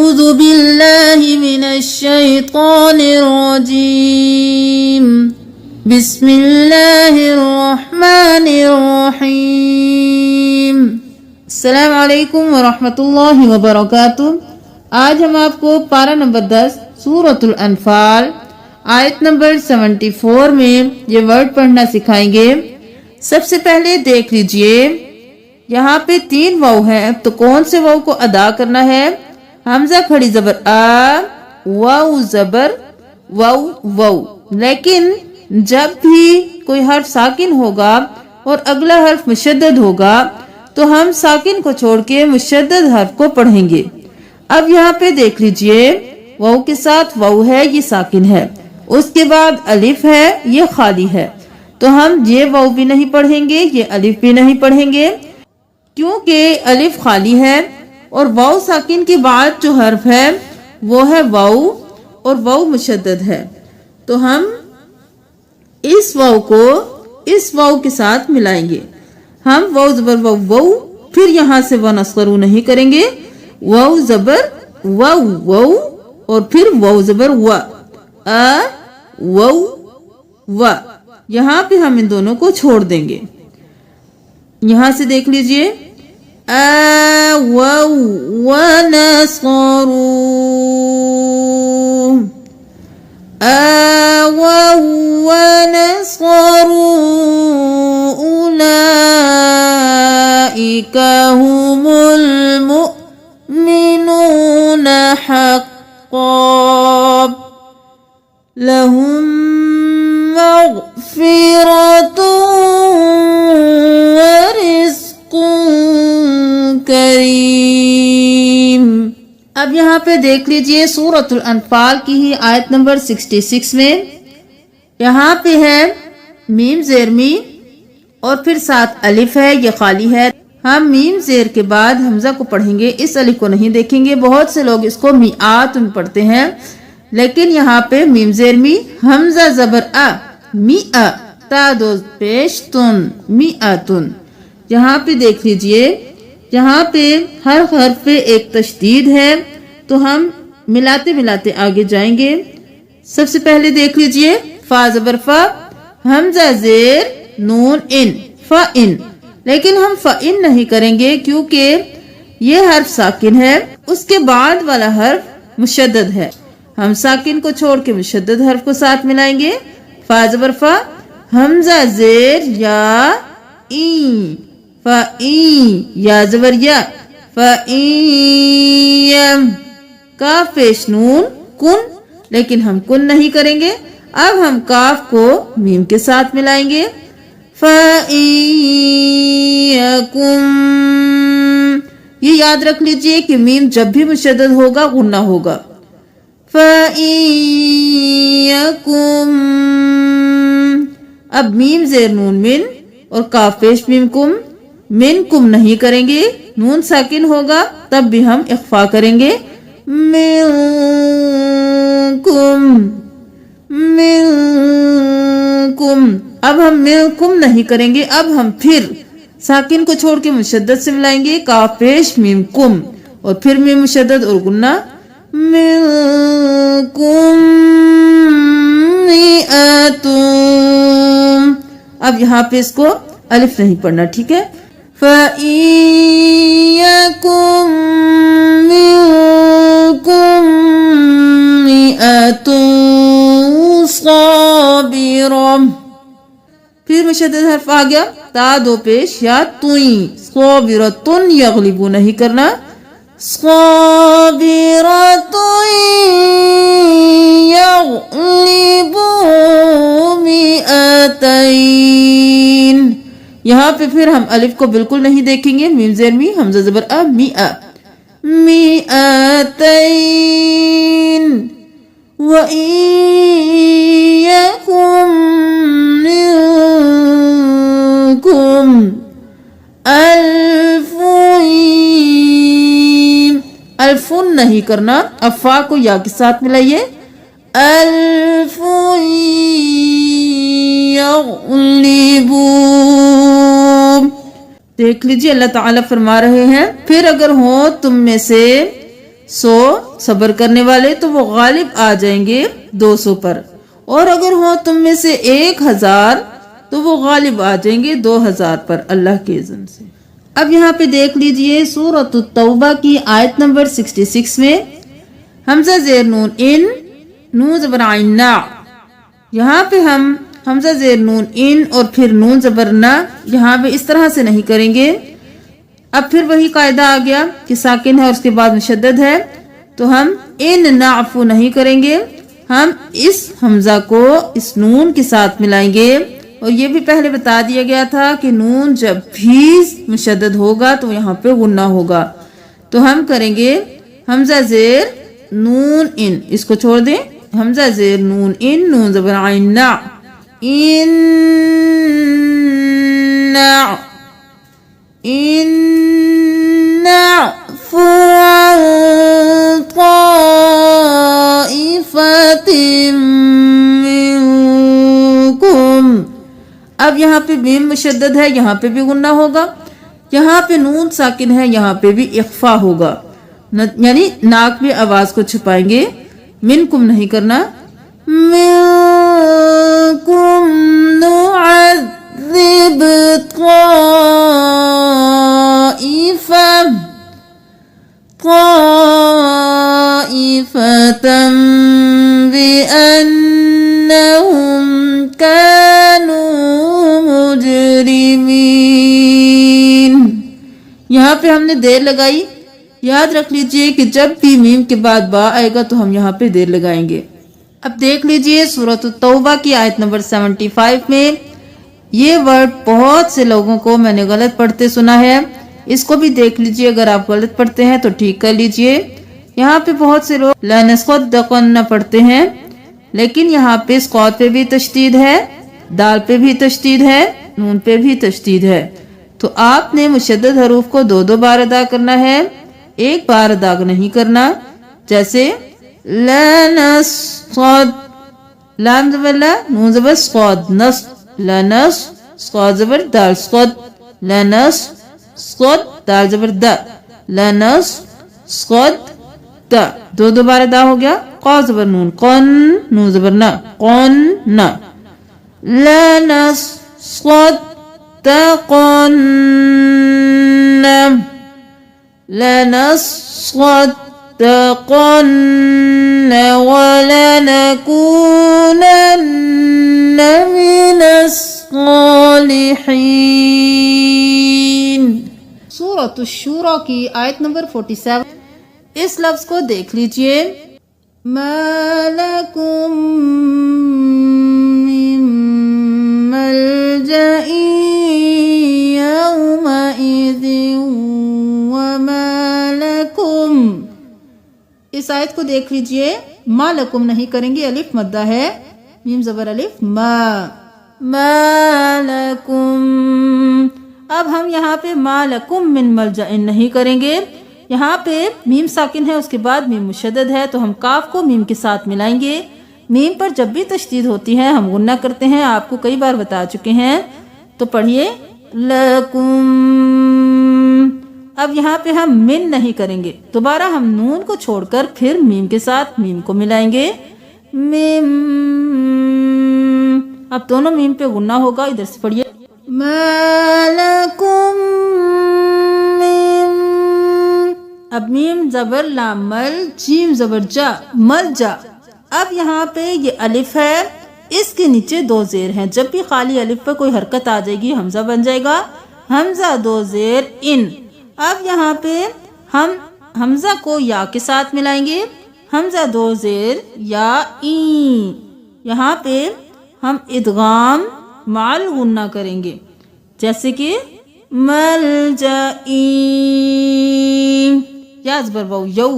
أعوذ بالله من الشيطان الرجيم بسم الله الرحمن الرحيم السلام علیکم ورحمۃ اللہ وبرکاتہ۔ آج ہم آپ کو پارہ نمبر 10 سورۃ الانفال آیت نمبر 74 میں یہ ورڈ پڑھنا سکھائیں گے۔ سب سے پہلے دیکھ لیجئے یہاں پہ 3 واو ہیں، تو کون سے واو کو ادا کرنا ہے؟ حمزہ کھڑی زبر آ، واو زبر واو واو۔ لیکن جب بھی کوئی حرف ساکن ہوگا اور اگلا حرف مشدد ہوگا تو ہم ساکن کو چھوڑ کے مشدد حرف کو پڑھیں گے۔ اب یہاں پہ دیکھ لیجئے واو کے ساتھ واو ہے، یہ ساکن ہے، اس کے بعد الف ہے، یہ خالی ہے، تو ہم یہ واو بھی نہیں پڑھیں گے، یہ الف بھی نہیں پڑھیں گے، کیونکہ الف خالی ہے اور واو ساکن کے بعد جو حرف ہے وہ ہے واو، اور واو مشدد ہے، تو ہم اس واو کو اس واو کے ساتھ ملائیں گے۔ ہم واو زبر واو واو، پھر یہاں سے ونصرو نہیں کریں گے، واو زبر واو واو اور پھر واو زبر وا، آ واو وا، یہاں پہ ہم ان دونوں کو چھوڑ دیں گے۔ یہاں سے دیکھ لیجئے آووا ونصروا، آووا ونصروا أولئك هم المؤمنون حقا لهم مغفرة ورزق کریم۔ اب یہاں پہ دیکھ لیجئے سورۃ الانفال کی ہی آیت نمبر 66 میں یہاں پہ ہے میم زیر می اور پھر ساتھ الف ہے، یہ خالی ہے۔ ہم میم زیر کے بعد حمزہ کو پڑھیں گے، اس الف کو نہیں دیکھیں گے۔ بہت سے لوگ اس کو میعاتن پڑھتے ہیں، لیکن یہاں پہ میم زیر می، حمزہ زبر آ، می آ، تا دو پیش تن، میعاتن۔ یہاں پہ دیکھ لیجئے یہاں پہ ہر حرف پہ ایک تشدید ہے، تو ہم ملاتے ملاتے آگے جائیں گے۔ سب سے پہلے دیکھ لیجئے فا زبر فا، حمزہ زیر نون ان، فا ان، لیکن ہم فا ان نہیں کریں گے کیونکہ یہ حرف ساکن ہے، اس کے بعد والا حرف مشدد ہے، ہم ساکن کو چھوڑ کے مشدد حرف کو ساتھ ملائیں گے۔ فا زبر فا، حمزہ زیر یا این، فا این، یا زبر یا، فا این، کاف پیش نون کن، لیکن ہم کن نہیں کریں گے، اب ہم کاف کو میم کے ساتھ ملائیں گے۔ فَإِنْ یہ یاد رکھ لیجئے کہ میم جب بھی مشدد ہوگا غنہ ہوگا۔ فَإِنْ اب میم زیر نون من اور کاف پیش میم کم، من کم نہیں کریں گے، نون ساکن ہوگا تب بھی ہم اخفا کریں گے، منکم، منکم، اب ہم منکم نہیں کریں گے، اب ہم پھر ساکن کو چھوڑ کے مشدد سے ملائیں گے، کاف پیش میم کم اور پھر میم مشدد اور گنہ، منکم میعاتن۔ اب یہاں پہ اس کو الف نہیں پڑھنا، ٹھیک ہے؟ فَإِن يَكُن مِّنكُم مِّئَةٌ صَابِرَةٌ، پھر مشدد حرف آ گیا، تا دو پیش یا توئیں، صابرۃن یغلبو نہیں کرنا، صابرۃ یغلبو مئتین۔ یہاں پہ پھر ہم الف کو بالکل نہیں دیکھیں گے، میم زیر می، حمزہ زبر آ، می آ، مئتین۔ وَإِن يَكُن مِّنكُمْ أَلْفٌ، الفن نہیں کرنا، افا کو یا کے ساتھ ملائیے، الف یغلبون۔ دیکھ لیجئے اللہ تعالیٰ فرما رہے ہیں پھر اگر ہو تم میں سے 100 صبر کرنے والے تو وہ غالب آ جائیں گے 200 پر، اور اگر ہو تم میں سے 1000 تو وہ غالب آ جائیں گے 2000 پر اللہ کے اذن سے۔ اب یہاں پہ دیکھ لیجئے سورۃ التوبہ کی آیت نمبر 66 میں حمزہ زیر نون ان، نون زبر عین نا، یہاں پہ ہم حمزہ زیر نون ان اور پھر نون زبر نا یہاں پہ اس طرح سے نہیں کریں گے۔ اب پھر وہی قاعدہ آ گیا کہ ساکن ہے اور اس کے بعد مشدد ہے، تو ہم ان نعفو نہیں کریں گے، ہم اس حمزہ کو اس نون کے ساتھ ملائیں گے۔ اور یہ بھی پہلے بتا دیا گیا تھا کہ نون جب بھی مشدد ہوگا تو یہاں پہ غنہ ہوگا، تو ہم کریں گے حمزہ زیر نون ان، اس کو چھوڑ دیں، حمزہ زیر نون ان، نون زبر عین نا، ان نعفو عن طائفة منکم۔ اب یہاں پہ میم مشدد ہے، یہاں پہ بھی غنہ ہوگا، یہاں پہ نون ساکن ہے، یہاں پہ بھی اخفا ہوگا، یعنی ناک میں آواز کو چھپائیں گے، منکم نہیں کرنا، منکم نعذب طائفة بأنهم كانوا مجرمين۔ یہاں پہ ہم نے دیر لگائی، یاد رکھ لیجئے کہ جب بھی میم کے بعد با آئے گا تو ہم یہاں پہ دیر لگائیں گے۔ اب دیکھ لیجئے سورۃ التوبہ کی آیت نمبر 75 میں یہ ورڈ بہت سے لوگوں کو میں نے غلط پڑھتے سنا ہے، اس کو بھی دیکھ لیجئے، اگر آپ غلط پڑھتے ہیں تو ٹھیک کر لیجئے۔ یہاں پہ بہت سے لوگ لَنَصَدَّقَنَّ پڑھتے ہیں، لیکن یہاں پہ صاد پہ بھی تشدید ہے، دال پہ بھی تشدید ہے، نون پہ بھی تشدید ہے، تو آپ نے مشدد حروف کو 2 بار ادا کرنا ہے، ایک بار ادا نہیں کرنا۔ جیسے لَنَصَدَّ، لام زبر لا، نون زبر صاد، نص، لنص، صاد زبر دال، صد، لنص، صد، دال زبر دا، لنص، صد، دا، 2 بار ادا ہو گیا۔ قاف زبر نون، قن، نون زبر نا، قن، نا، لنصدقن، لنصدقن ولنكونن من الصالحين۔ سورۃ الشورى کی آیت نمبر 47، اس لفظ کو دیکھ لیجئے، ما لکم من ملجأ یومئذ وما لکم۔ اس آیت کو دیکھ لیجئے، ما لکم نہیں کریں گے، الف مدہ ہے، میم زبر الف، ما لکم۔ اب ہم یہاں پہ ما لکم من ملجأ نہیں کریں گے، یہاں پہ میم ساکن ہے، اس کے بعد میم مشدد ہے، تو ہم کاف کو میم کے ساتھ ملائیں گے۔ میم پر جب بھی تشدید ہوتی ہے ہم غنہ کرتے ہیں، آپ کو کئی بار بتا چکے ہیں، تو پڑھیے لکم۔ اب یہاں پہ ہم من نہیں کریں گے، دوبارہ ہم نون کو چھوڑ کر پھر میم کے ساتھ میم کو ملائیں گے، میم۔ اب دونوں میم پہ غنہ ہوگا، ادھر سے پڑھیے، ما لکم من، اب میم زبر لام مل، جیم زبر جا، مل جا۔ اب یہاں پہ یہ الف ہے، اس کے نیچے 2 زیر ہیں، جب بھی خالی الف پہ کوئی حرکت آ جائے گی حمزہ بن جائے گا، حمزہ 2 زیر ان۔ اب یہاں پہ ہم حمزہ کو یا کے ساتھ ملائیں گے، حمزہ 2 زیر یا این، یہاں پہ ہم ادغام مال غنہ کریں گے، جیسے کہ ملجئین، یا زبر واو یو،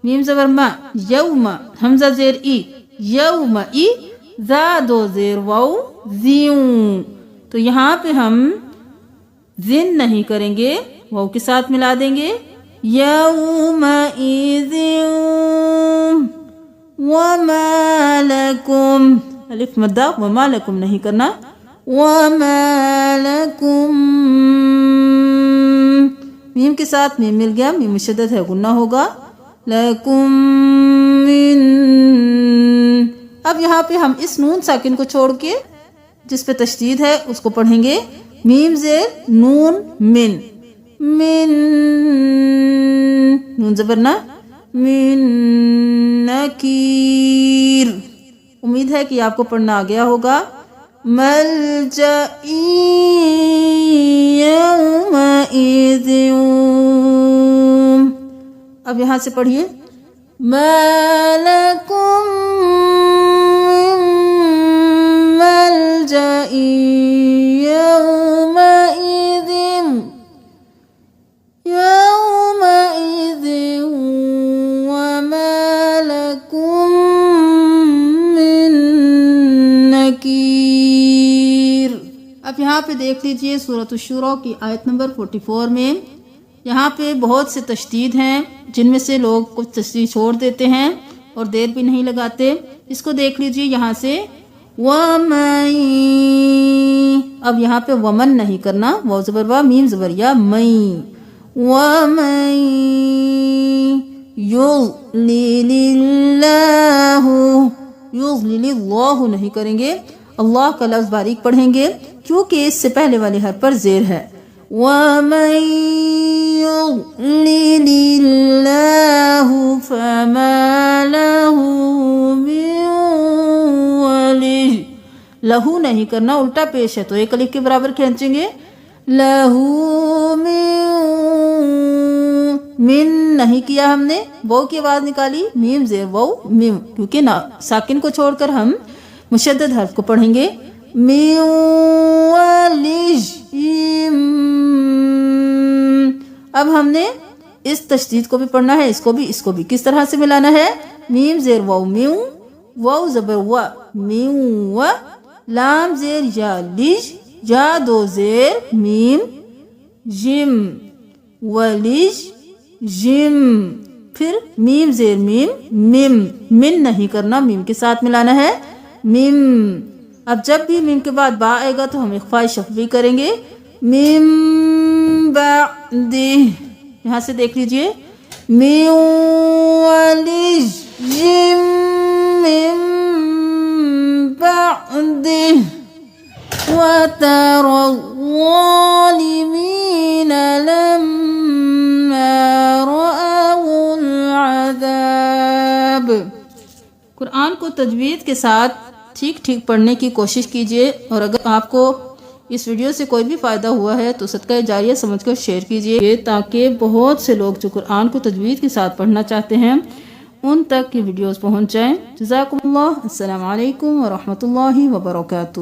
میم زبر ما، یوم، حمزہ زیر ای، یوم ای، زا 2 زیر واو زیون، تو یہاں پہ ہم زن نہیں کریں گے، واو کے ساتھ ملا دیں گے، یومئذ وما لکم، الف مدہ، وما لکم نہیں کرنا، وما لکم، میم کے ساتھ میم مل گیا، میم مشدد ہے غنہ ہوگا، لکم من. اب یہاں پہ ہم اس نون ساکن کو چھوڑ کے جس پہ تشدید ہے اس کو پڑھیں گے میم زیر نون من. من نون زبر نا من نکیر. امید ہے کہ آپ کو پڑھنا آ گیا ہوگا. ملجئی یومئذ. اب یہاں سے پڑھیے ما لکم من ملجئی یومئذ وما لکم من نکیر. اب یہاں پہ دیکھ لیجئے سورۃ الشورى کی آیت نمبر 44 میں یہاں پہ بہت سے تشدید ہیں جن میں سے لوگ کچھ تشدید چھوڑ دیتے ہیں اور دیر بھی نہیں لگاتے. اس کو دیکھ لیجئے یہاں سے وَمَن. اب یہاں پہ ومن نہیں کرنا، واو زبر وا میم زبر یا مئی. وَمَن يُضْلِلِ اللَّهُ. يُضْلِلِ اللَّهُ نہیں کریں گے، اللہ کا لفظ باریک پڑھیں گے کیونکہ اس سے پہلے والے حرف پر زیر ہے. وَمَن يُضْلِلِ اللَّهُ فَمَا لَهُ مِن وَلِيٍّ. لہو نہیں کرنا، الٹا پیش ہے تو ایک الف کے برابر کھینچیں گے. لہو من نہیں کیا ہم نے، واو کی آواز نکالی میم زیر واو میم، کیونکہ ساکن کو چھوڑ کر ہم مشدد حرف کو پڑھیں گے. من وَلِيٍّ. اب ہم نے اس تشدید کو بھی پڑھنا ہے، اس کو بھی کس طرح سے ملانا ہے. میم زیر واو میو، واو زبر و میو و، لام زیر یا لیج، یا دو زیر میم جم، ولیج جم. پھر میم زیر میم مم. من نہیں کرنا، میم کے ساتھ ملانا ہے مم. اب جب بھی میم کے بعد با آئے گا تو ہم اخفاء شفوی کریں گے. مم بعد. یہاں سے دیکھ لیجئے من ولیج جم من بعد وَتَرَى الظَّالِمِينَ لَمَّا رَأَوُا الْعَذَابَ. قرآن کو تجوید کے ساتھ ٹھیک ٹھیک پڑھنے کی کوشش کیجیے، اور اگر آپ کو اس ویڈیو سے کوئی بھی فائدہ ہوا ہے تو صدقہ جاریہ سمجھ کر شیئر کیجیے تاکہ بہت سے لوگ جو قرآن کو تجوید کے ساتھ پڑھنا چاہتے ہیں ان تک یہ ویڈیوز پہنچ جائیں. جزاکم اللہ. السلام علیکم ورحمۃ اللہ وبرکاتہ.